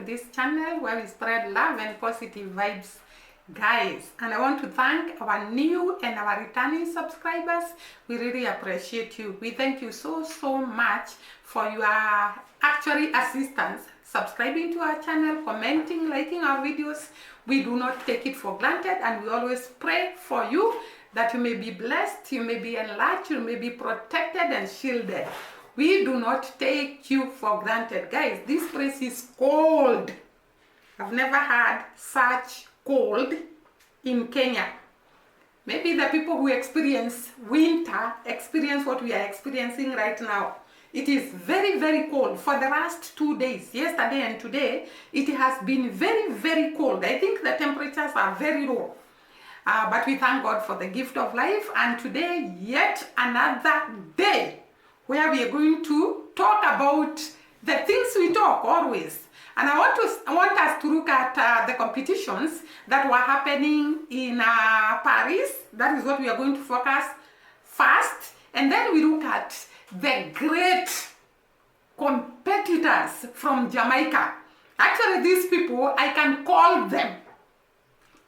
this channel where we spread love and positive vibes, guys. And I want to thank our new and our returning subscribers. We really appreciate you. We thank you so much for your assistance, subscribing to our channel, commenting, liking our videos. We do not take it for granted, and we always pray for you that you may be blessed, you may be enlarged, you may be protected and shielded. We do not take you for granted, guys. This place is cold. I've never had such cold in Kenya. Maybe the people who experience winter experience what we are experiencing right now. It is very cold. For the last 2 days, yesterday and today, it has been very cold. I think the temperatures are very low. But we thank God for the gift of life. And today, yet another day where we are going to talk about the things we talk always. And I want us to look at the competitions that were happening in Paris. That is what we are going to focus first. And then we look at the great competitors from Jamaica. Actually, these people, I can call them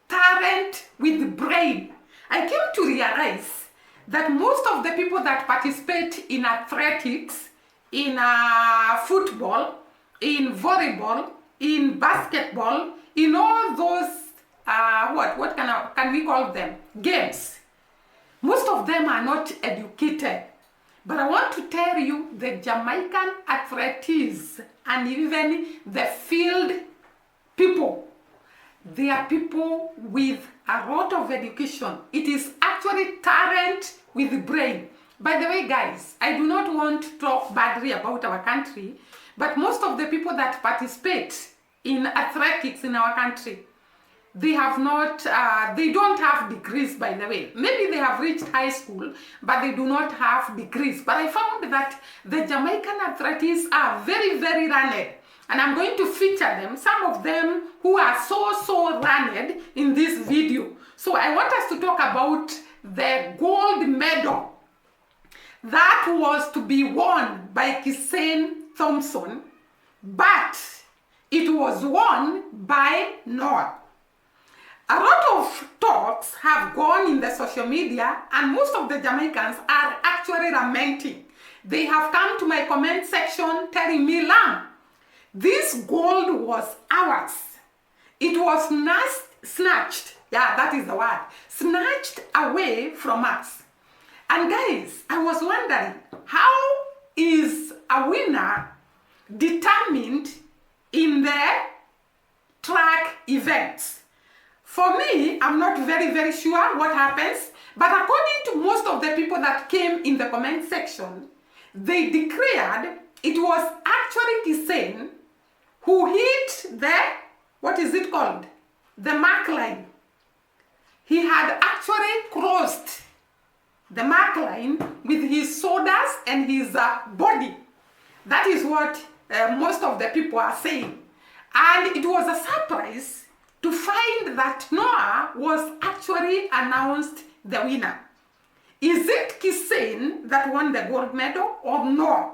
talent with brain. I came to realize that most of the people that participate in athletics, in football, in volleyball, in basketball, in all those, what can we call them? Games. Most of them are not educated. But I want to tell you, the Jamaican athletes and even the field people, they are people with a lot of education. It is actually talent with brain. By the way, guys, I do not want to talk badly about our country, but most of the people that participate in athletics in our country, they have not, they don't have degrees, by the way. Maybe they have reached high school, but they do not have degrees. But I found that the Jamaican athletes are very learned. And I'm going to feature them, some of them who are so learned in this video. So I want us to talk about the gold medal that was to be won by Kisane Thompson, but it was won by Noah. A lot of talks have gone in the social media, and most of the Jamaicans are actually lamenting. They have come to my comment section telling me, Lam, this gold was ours. It was snatched. Yeah, that is the word. Snatched away from us. And guys, I was wondering, how is a winner determined in the track events? For me, I'm not very sure what happens, but according to most of the people that came in the comment section, they declared it was actually Kisane who hit the, what is it called? The mark line. He had actually crossed the mark line with his shoulders and his body. That is what most of the people are saying. And it was a surprise to find that Noah was actually announced the winner. Is it Kisane that won the gold medal or no?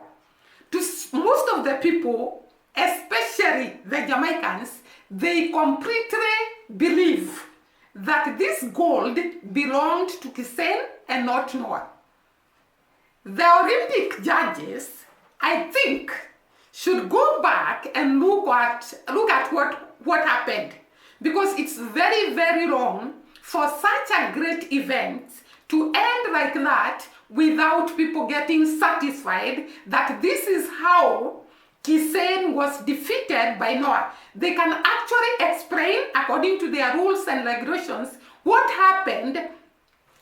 To most of the people, especially the Jamaicans, they completely believe that this gold belonged to Kisane and not Noah. The Olympic judges, I think, should go back and look at what happened, because it's very wrong for such a great event to end like that without people getting satisfied that this is how Kisane was defeated by Noah. They can actually explain, according to their rules and regulations, what happened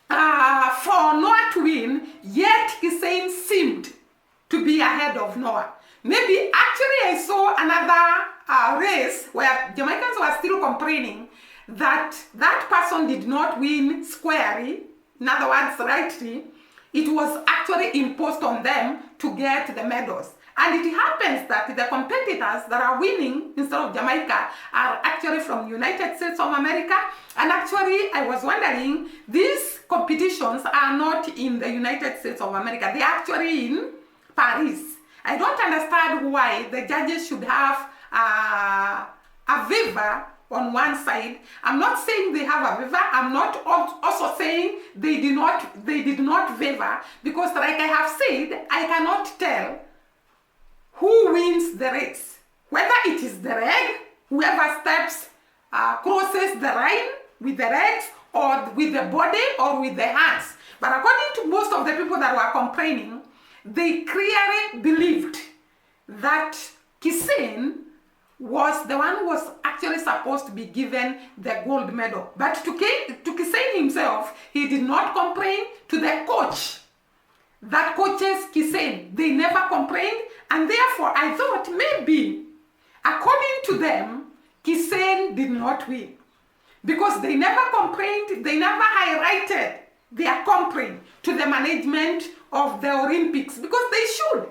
for Noah to win, yet Kisane seemed to be ahead of Noah. Maybe actually I saw another race where Jamaicans were still complaining that that person did not win squarely, in other words, rightly. It was actually imposed on them to get the medals. And it happens that the competitors that are winning instead of Jamaica are actually from United States of America. And actually, I was wondering, these competitions are not in the United States of America. They're actually in Paris. I don't understand why the judges should have a fever on one side. I'm not saying they have a fever. I'm not also saying they did not fever, because like I have said, I cannot tell who wins the race. Whether it is the leg, whoever steps, crosses the line with the legs, or with the body, or with the hands. But according to most of the people that were complaining, they clearly believed that Kissen was the one who was actually supposed to be given the gold medal. But to Kissen himself, he did not complain. To the coach that coaches Kissen, they never complained, and therefore I thought maybe, according to them, Kissen did not win. Because they never complained, they never highlighted their complaint to the management of the Olympics, because they should.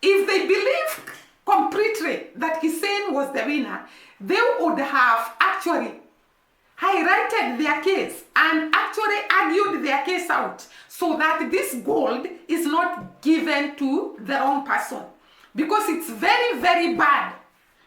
If they believed completely that Kissen was the winner, they would have actually highlighted their case and actually argued their case out, so that this gold is not given to the wrong person. Because it's very, very bad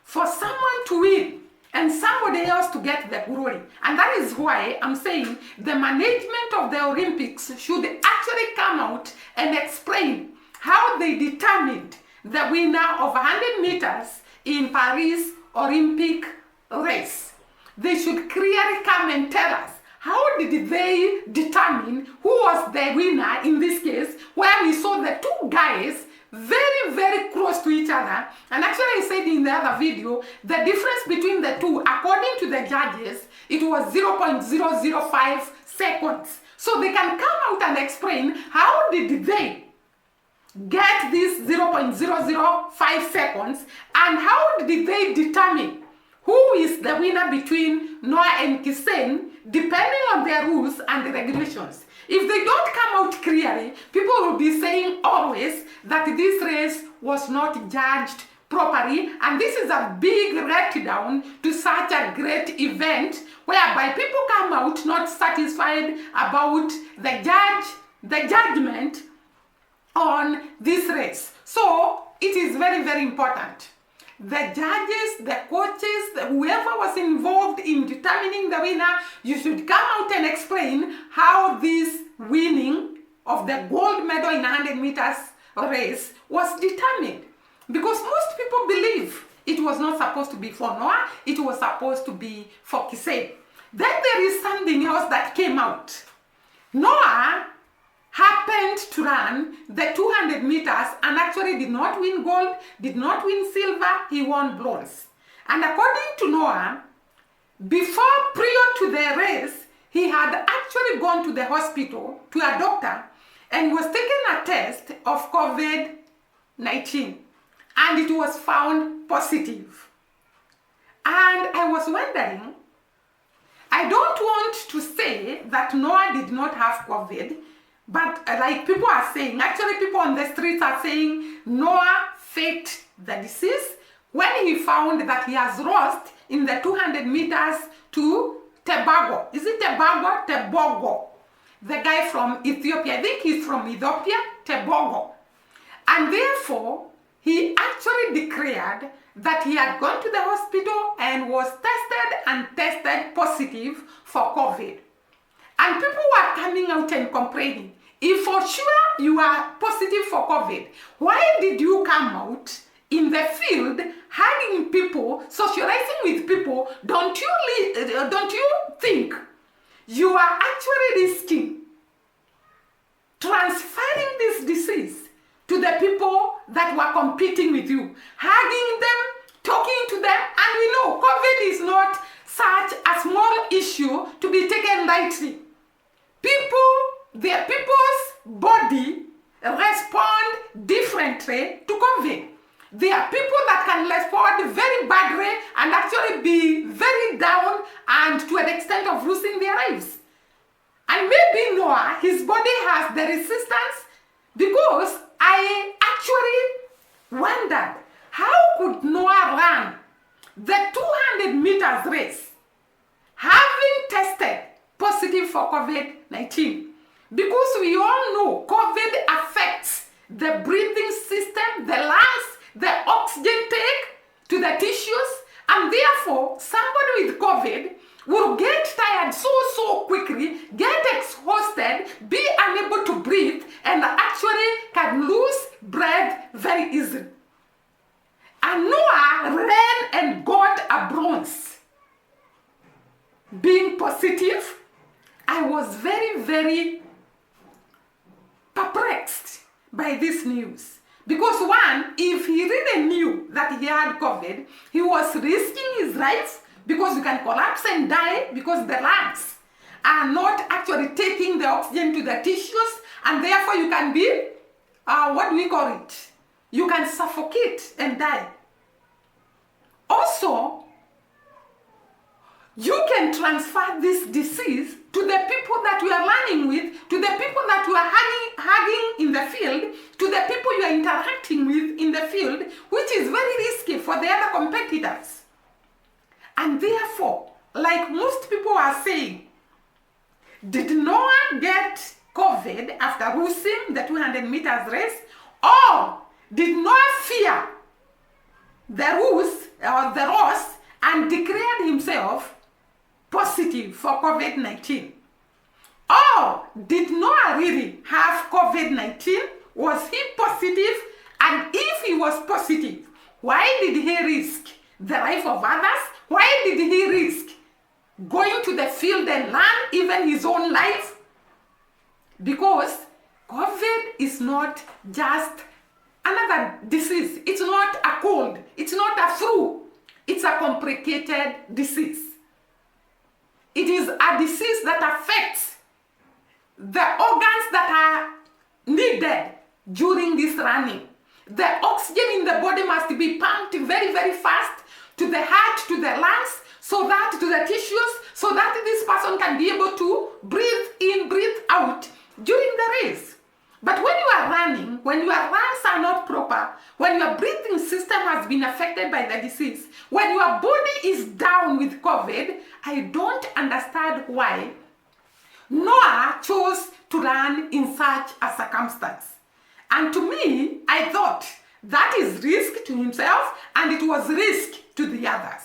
for someone to win and somebody else to get the glory. And that is why I'm saying the management of the Olympics should actually come out and explain how they determined the winner of 100 meters in Paris Olympic race. They should clearly come and tell us, how did they determine who was the winner in this case, where we saw the two guys very, very close to each other. And actually I said in the other video, the difference between the two, according to the judges, it was 0.005 seconds. So they can come out and explain how did they get this 0.005 seconds, and how did they determine who is the winner between Noah and Kissen, depending on their rules and the regulations. If they don't come out clearly, people will be saying always that this race was not judged properly, and this is a big letdown to such a great event, whereby people come out not satisfied about the judgment on this race. So it is very, very important. The judges, the coaches, whoever was involved in determining the winner, you should come out and explain how this winning of the gold medal in 100 meters race was determined. Because most people believe it was not supposed to be for Noah, it was supposed to be for Kissen. Then there is something else that came out. Noah happened to run the 200 meters and actually did not win gold, did not win silver, he won bronze. And according to Noah, prior to the race, he had actually gone to the hospital, to a doctor, and was taking a test of COVID-19. And it was found positive. And I was wondering, I don't want to say that Noah did not have COVID, but like people are saying, actually people on the streets are saying Noah faked the disease when he found that he has lost in the 200 meters to Tobago. Is it Tobago? Tobago. The guy from Ethiopia. I think he's from Ethiopia, Tobago. And therefore, he actually declared that he had gone to the hospital and was tested positive for COVID. And people were coming out and complaining, if for sure you are positive for COVID, why did you come out in the field, hugging people, socializing with people? Don't you think you are actually risking transferring this disease to the people that were competing with you, hugging them, talking to them? And we know COVID is not such a small issue to be taken lightly. People's body respond differently to COVID. There are people that can respond very badly and actually be very down and to an extent of losing their lives. And maybe Noah, his body has the resistance, because I actually wondered, how could Noah run the 200 meters race having tested positive for COVID-19? Because we all know COVID affects the breathing system, the lungs, the oxygen take. to the tissues, and therefore somebody with COVID will get tired so quickly, get exhausted, be unable to breathe, and actually can lose breath very easily. And Noah ran and got a bronze. Being positive, I was very perplexed by this news. Because one, if he really knew that he had COVID, he was risking his life because you can collapse and die because the lungs are not actually taking the oxygen to the tissues, and therefore you can be, what do we call it? You can suffocate and die. Also, you can transfer this disease to the people that you are running with, to the people that you are hugging in the field, to the people you are interacting with in the field, which is very risky for the other competitors. And therefore, like most people are saying, did Noah get COVID after losing the 200 meters race? Or did Noah fear the loss and declared himself positive for COVID-19? Or did Noah really have COVID-19? Was he positive? And if he was positive, why did he risk the life of others? Why did he risk going to the field and learn even his own life? Because COVID is not just another disease. It's not a cold. It's not a flu. It's a complicated disease. It is a disease that affects the organs that are needed during this running. The oxygen in the body must be pumped very fast to the heart, to the lungs, so that to the tissues, so that this person can be able to breathe in, breathe out during the race. But when you are running, when your lungs are not proper, when your breathing system has been affected by the disease, when your body is down with COVID, I don't understand why Noah chose to run in such a circumstance. And to me, I thought that is risk to himself and it was risk to the others.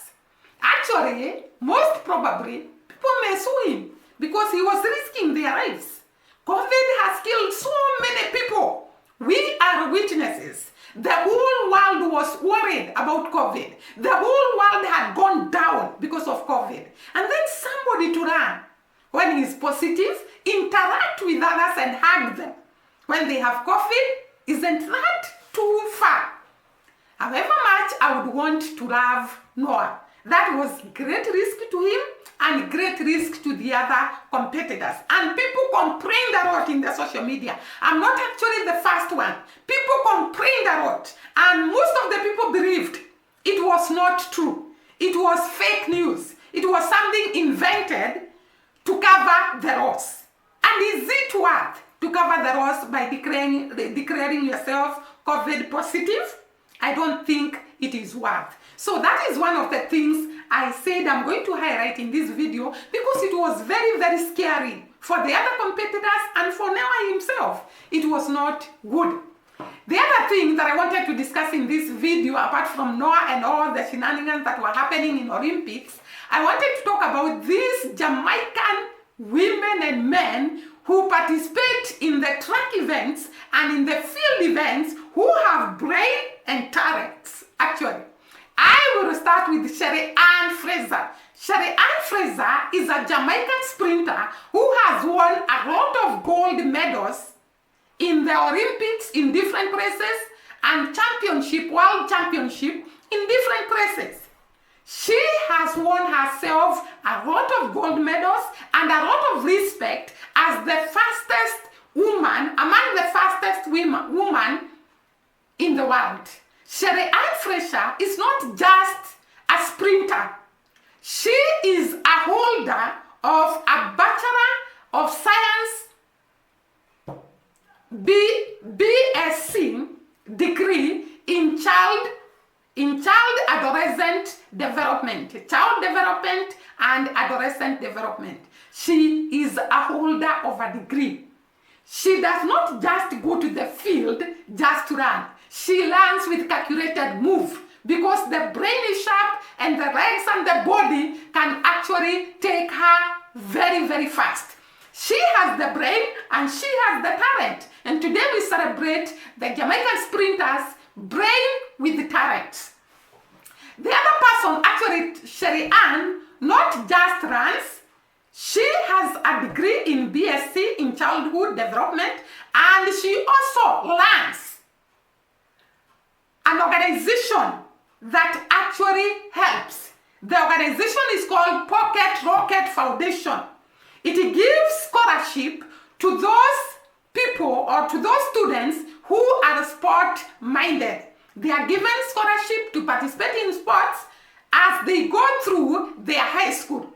Actually, most probably, people may sue him because he was risking their lives. COVID has killed so many people. We are witnesses. The whole world was worried about COVID. The whole world had gone down because of COVID. And then somebody to run when he's positive, interact with others and hug them. When they have COVID, isn't that too far? However much I would want to love Noah, that was great risk to him and great risk to the other competitors. And people complained a lot in the social media. I'm not actually the first one. People complained a lot. And most of the people believed it was not true. It was fake news. It was something invented to cover the loss. And is it worth to cover the loss by declaring yourself COVID positive? I don't think it is worth. So that is one of the things I said I'm going to highlight in this video because it was very scary for the other competitors and for Noah himself. It was not good. The other thing that I wanted to discuss in this video, apart from Noah and all the shenanigans that were happening in Olympics, I wanted to talk about these Jamaican women and men who participate in the track events and in the field events who have brain and talents. Actually, I will start with Sherry Ann Fraser. Sherry Ann Fraser is a Jamaican sprinter who has won a lot of gold medals in the Olympics in different places and championship, world championship in different places. She has won herself a lot of gold medals and a lot of respect as the fastest woman, among the fastest women in the world. Sherry Ann Fraser is not just a sprinter. She is a holder of a Bachelor of Science BSc degree in child adolescent development, child development and adolescent development. She is a holder of a degree. She does not just go to the field just to run. She learns with calculated move because the brain is sharp and the legs and the body can actually take her very, very fast. She has the brain and she has the talent. And today we celebrate the Jamaican sprinters, brain with the talent. The other person, actually, Sherry Ann, not just runs, she has a degree in BSc in childhood development, and she also learns an organization that actually helps. The organization is called Pocket Rocket Foundation. It gives scholarship to those people or to those students who are sport-minded. They are given scholarship to participate in sports as they go through their high school.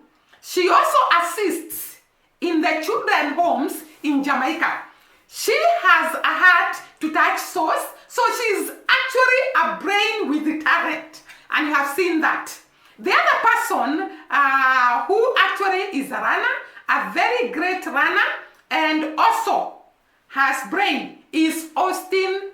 She also assists in the children homes in Jamaica. She has a heart to touch souls, so she's actually a brain with the talent, and you have seen that. The other person who actually is a runner, a very great runner, and also has brain is Usain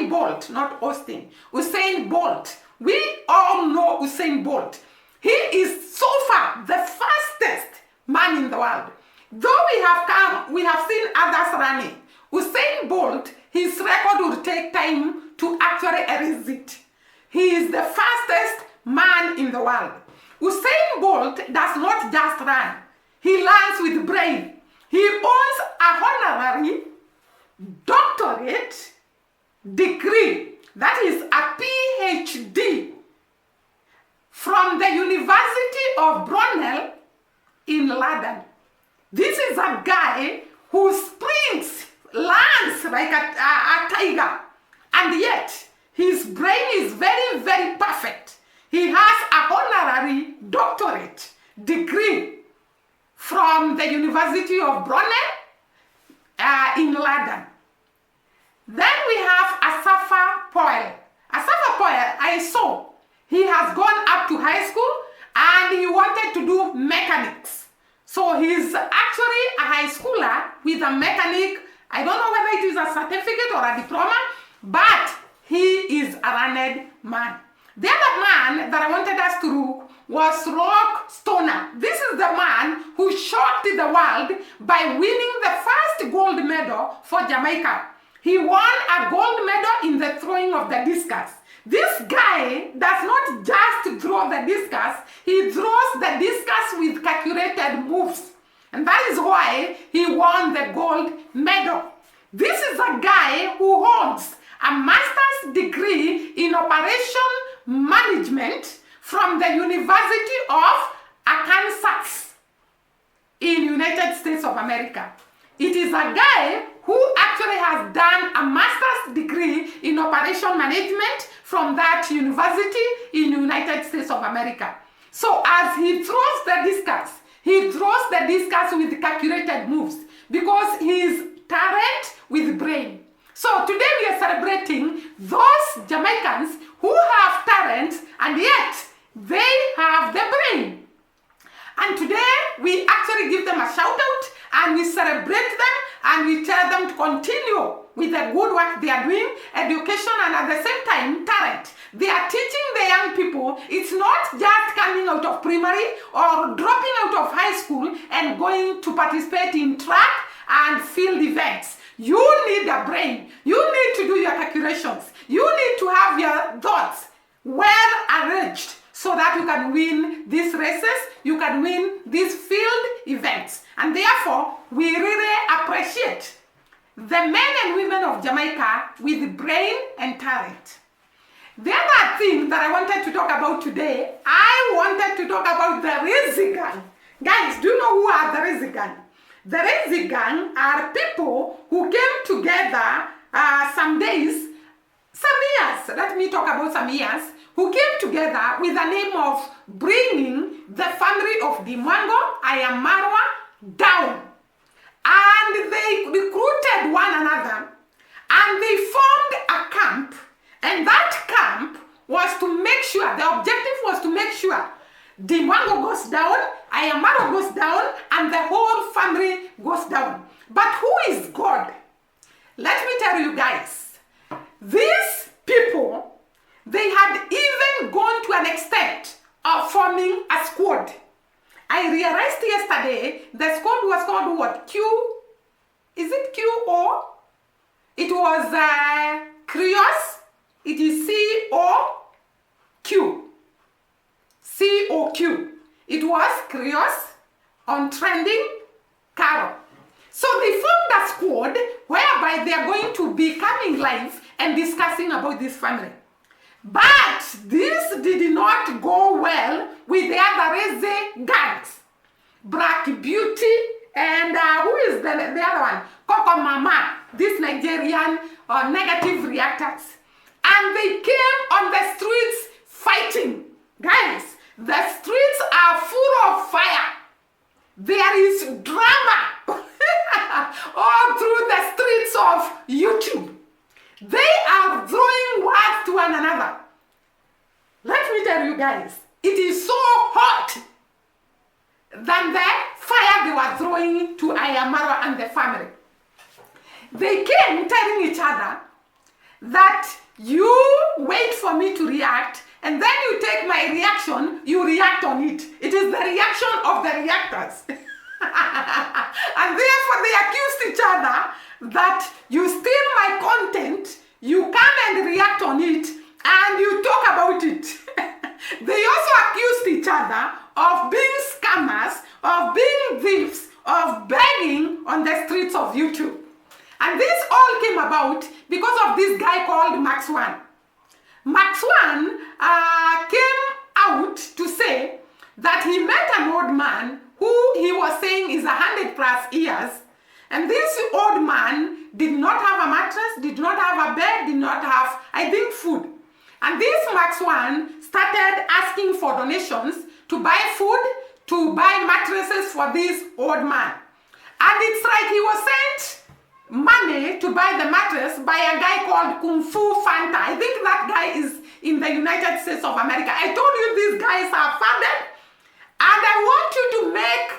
Bolt, not Austin. Usain Bolt. We all know Usain Bolt. He is so far the fastest man in the world. Though we have seen others running, Usain Bolt, his record would take time to actually erase it. He is the fastest man in the world. Usain Bolt does not just run. He learns with brain. He owns a honorary doctorate degree, that is a PhD, from the University of Brunel in London. This is a guy who sprints, lands like a tiger, and yet his brain is very, very perfect. He has a honorary doctorate degree from the University of Brunel in London. Then we have Asafa Poel. Asafa Poel, I saw, he has gone up to high school and he wanted to do mechanics. So he's actually a high schooler with a mechanic. I don't know whether it is a certificate or a diploma, but he is a learned man. The other man that I wanted us to look was Rock Stoner. This is the man who shocked the world by winning the first gold medal for Jamaica. He won a gold medal in the throwing of the discus. This guy does not just throw the discus, he throws the discus with calculated moves. And that is why he won the gold medal. This is a guy who holds a master's degree in operation management from the University of Arkansas in United States of America. It is a guy who actually has done a master's degree in operation management from that university in United States of America. So as he throws the discus, he throws the discus with calculated moves because he is talent with brain. So today we are celebrating those Jamaicans who have talent and yet they have the brain. And today we actually give them a shout out and we celebrate them and we tell them to continue with the good work they are doing, education, and at the same time talent. They are teaching the young people it's not just coming out of primary or dropping out of high school and going to participate in track and field events. You need a brain. You need to do your calculations. You need to have your thoughts well arranged so that you can win these races, you can win these field events. And therefore, we really appreciate the men and women of Jamaica with brain and talent. The other thing that I wanted to talk about today, I wanted to talk about the Lazy Gang. Guys, do you know who are the Lazy Gang? The Lazy Gang are people who came together some years, let me talk about some years, who came together with the name of bringing the family of Dimwango, Ayamarwa down. And they recruited one another and they formed a camp, and that camp was to make sure, the objective was to make sure Dimwango goes down, Ayamarwa goes down, and the whole family goes down. But who is God? Let me tell you guys, these people They had even gone to an extent of forming a squad. I realized yesterday the squad was called what? Q? Is it QO? It was Crios. It is COQ. COQ. It was Crios on trending Carol. So they formed a squad whereby they are going to be coming live and discussing about this family. But this did not go well with the other Lazy gangs. Black Beauty and who is the other one? Coco Mama, this Nigerian negative reactors. And they came on the streets fighting. Guys, the streets are full of fire. There is drama all through the streets of YouTube. They are throwing words to one another. Let me tell you guys, it is so hot than the fire they were throwing to Ayamaro and the family. They came telling each other that you wait for me to react, and then you take my reaction, you react on it. It is the reaction of the reactors. And therefore they accused each other that you steal my content, you come and react on it, and you talk about it. They also accused each other of being scammers, of being thieves, of begging on the streets of YouTube. And this all came about because of this guy called Max One. Max One came out to say that he met an old man who he was saying is 100+ years. And this old man did not have a mattress, did not have a bed, did not have, I think, food. And this Max One started asking for donations to buy food, to buy mattresses for this old man. And it's like he was sent money to buy the mattress by a guy called Kung Fu Fanta. I think that guy is in the United States of America. I told you these guys are funded. And I want you to make,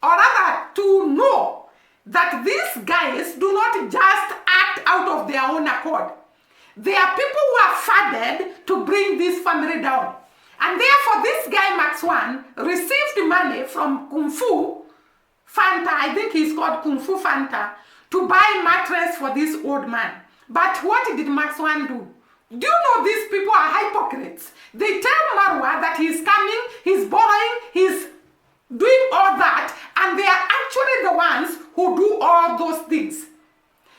or rather to know, that these guys do not just act out of their own accord. They are people who are funded to bring this family down. And therefore this guy Max One received money from Kung Fu Fanta, I think he's called Kung Fu Fanta, to buy mattress for this old man. But what did Max One do? Do you know these people are hypocrites? They tell Marwa that he's coming, he's borrowing, he's doing all that, and they are actually the ones who do all those things.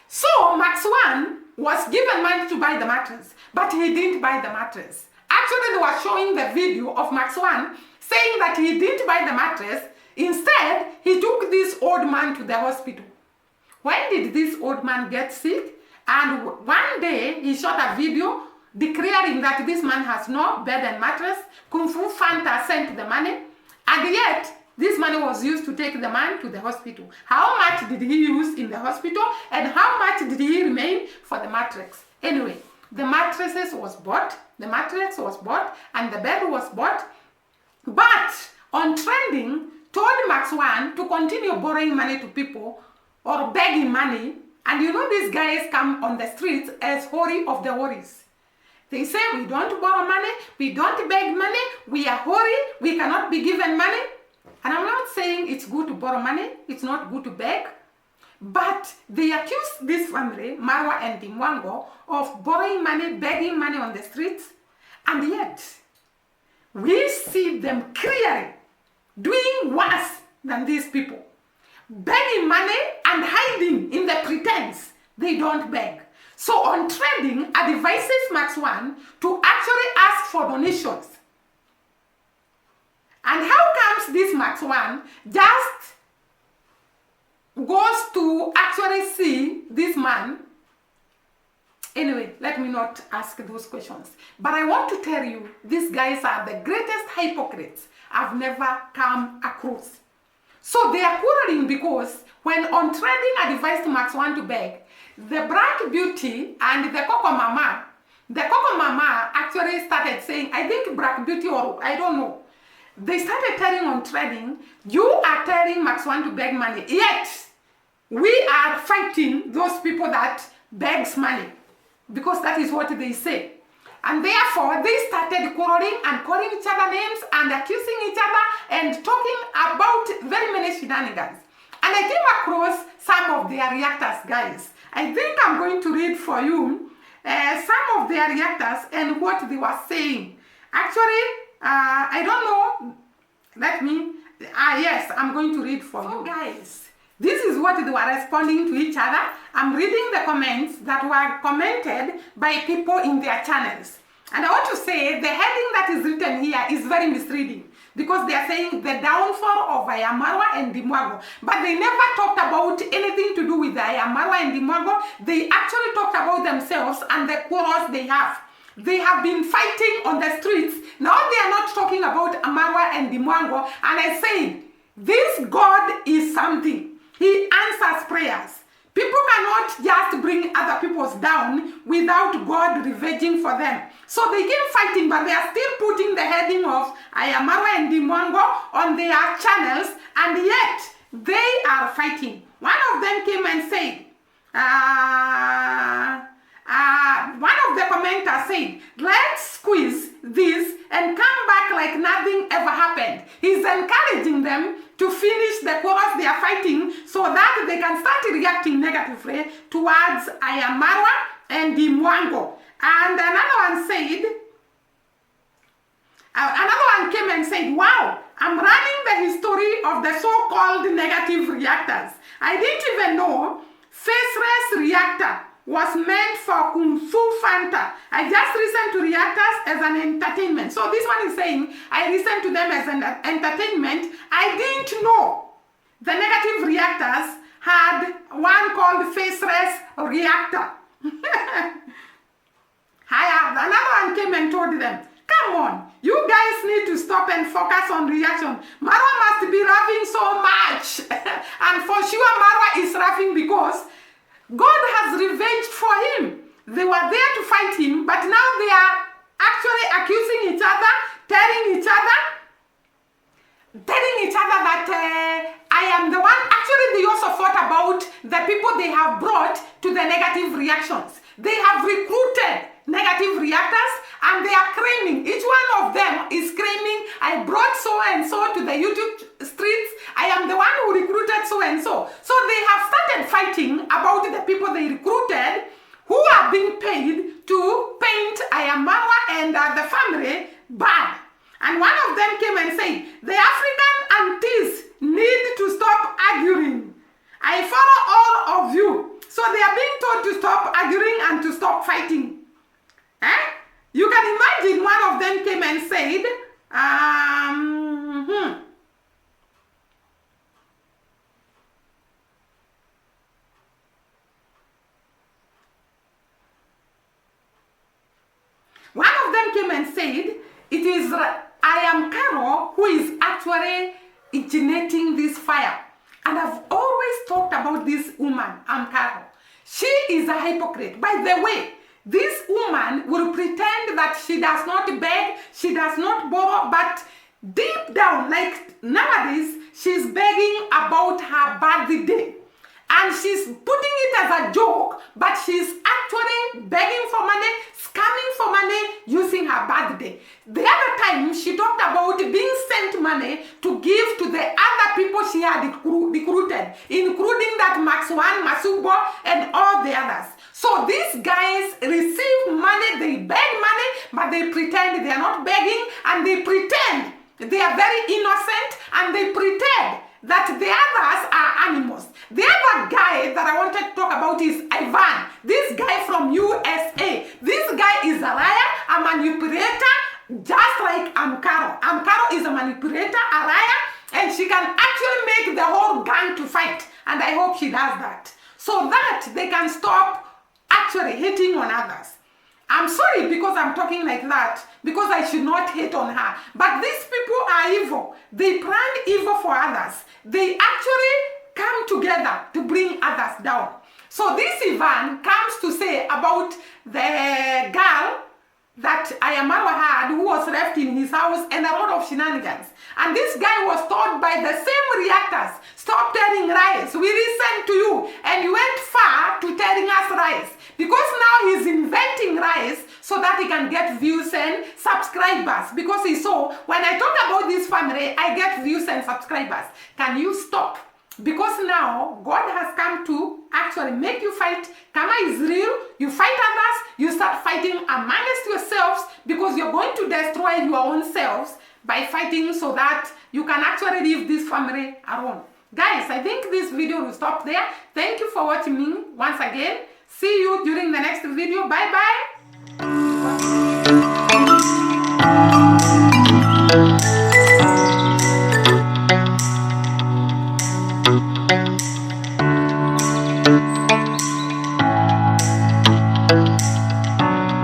So Max One was given money to buy the mattress, but he didn't buy the mattress. Actually, they were showing the video of Max One saying that he didn't buy the mattress. Instead, he took this old man to the hospital. When did this old man get sick? And one day, he shot a video declaring that this man has no bed and mattress. Kung Fu Fanta sent the money, and yet, this money was used to take the man to the hospital. How much did he use in the hospital, and how much did he remain for the mattress? Anyway, the mattress was bought, and the bed was bought. But on trending, told Max One to continue borrowing money to people or begging money. And you know these guys come on the streets as hori of the horis. They say we don't borrow money, we don't beg money, we are hori, we cannot be given money. And I'm not saying it's good to borrow money, it's not good to beg. But they accuse this family, Marwa and Dimwango, of borrowing money, begging money on the streets. And yet, we see them clearly doing worse than these people. Begging money and hiding in the pretense they don't beg. So on trending, advises Max One to actually ask for donations. And how comes this Max One just goes to actually see this man? Anyway, let me not ask those questions. But I want to tell you, these guys are the greatest hypocrites I've never come across. So they are quarreling because when on trending advised Max One to beg, the Black Beauty and the Coco Mama actually started saying, I think Black Beauty or I don't know, they started telling on trending, you are telling Max One to beg money, yet we are fighting those people that begs money, because that is what they say. And therefore, they started quarreling and calling each other names and accusing each other and talking about very many shenanigans. And I came across some of their reactors, guys. I think I'm going to read for you some of their reactors and what they were saying. Actually, I don't know. Yes, I'm going to read for you guys. This is what they were responding to each other. I'm reading the comments that were commented by people in their channels. And I want to say the heading that is written here is very misleading because they are saying the downfall of Ayamarwa and Dimwago. But they never talked about anything to do with Ayamarwa and Dimwago. They actually talked about themselves and the quarrels they have. They have been fighting on the streets. Now they are not talking about Amarwa and Dimwango. And I said, this God is something. He answers prayers. People cannot just bring other people's down without God revenging for them. So they keep fighting, but they are still putting the heading of Ayamarwa and Dimwango on their channels, and yet they are fighting. One of them came and said, one of the commenters said, let's squeeze this and come back like nothing ever happened. He's encouraging them to finish the quarrels they are fighting so that they can start reacting negatively towards Ayamarwa and Dimwango. And another one came and said, wow, I'm running the history of the so-called negative reactors. I didn't even know faceless reactor was meant for Kung Fu Fanta. I just listened to reactors as an entertainment. So this one is saying, I listened to them as an entertainment. I didn't know the negative reactors had one called faceless reactor. Another one came and told them, come on, you guys need to stop and focus on reaction. Marwa must be laughing so much. And for sure Marwa is laughing because God has revenged for him. They were there to fight him, but now they are actually accusing each other, telling each other that I am the one. Actually, they also thought about the people they have brought to the negative reactions. They have recruited negative reactors and they are claiming, each one of them is claiming, I brought so and so to the YouTube streets. I am the one who recruited so and so. So they have started fighting about the people they recruited who are being paid to paint Ayamarwa and the family bad. And one of them came and said, the African aunties need to stop arguing. I follow all of you. So they are being told to stop arguing and to stop fighting. You can imagine one of them came and said, one of them came and said, it is I am Carol who is actually igniting this fire. And I've always talked about this woman, Carol. She is a hypocrite. By the way, this woman will pretend that she does not beg, she does not borrow, but deep down, like nowadays, she's begging about her birthday. And she's putting it as a joke, but she's actually begging for money, scamming for money, using her birthday. The other time, she talked about being sent money to give to the other people she had recruited, including that Max One, Masubo, and all the others. So these guys receive money, they beg money, but they pretend they are not begging, and they pretend they are very innocent, and they pretend that the others are animals. The other guy that I wanted to talk about is Ivan. This guy from USA. This guy is a liar, a manipulator, just like Amkaro. Amkaro is a manipulator, a liar, and she can actually make the whole gang to fight. And I hope she does that, so that they can stop actually hating on others. I'm sorry because I'm talking like that, because I should not hate on her. But these people are evil. They plan evil for others. They actually come together to bring others down. So this Ivan comes to say about the girl that Ayamarwa had, who was left in his house, and a lot of shenanigans. And this guy was told by the same reactors, stop telling lies. We listened to you, and you went far to telling us lies. Because now he's inventing lies so that he can get subscribers because he saw when I talk about this family, I get views and subscribers. Can you stop? Because now God has come to actually make you fight. Karma is real. You fight others. You start fighting amongst yourselves because you're going to destroy your own selves by fighting so that you can actually leave this family alone. Guys, I think this video will stop there. Thank you for watching me once again. See you during the next video. Bye bye.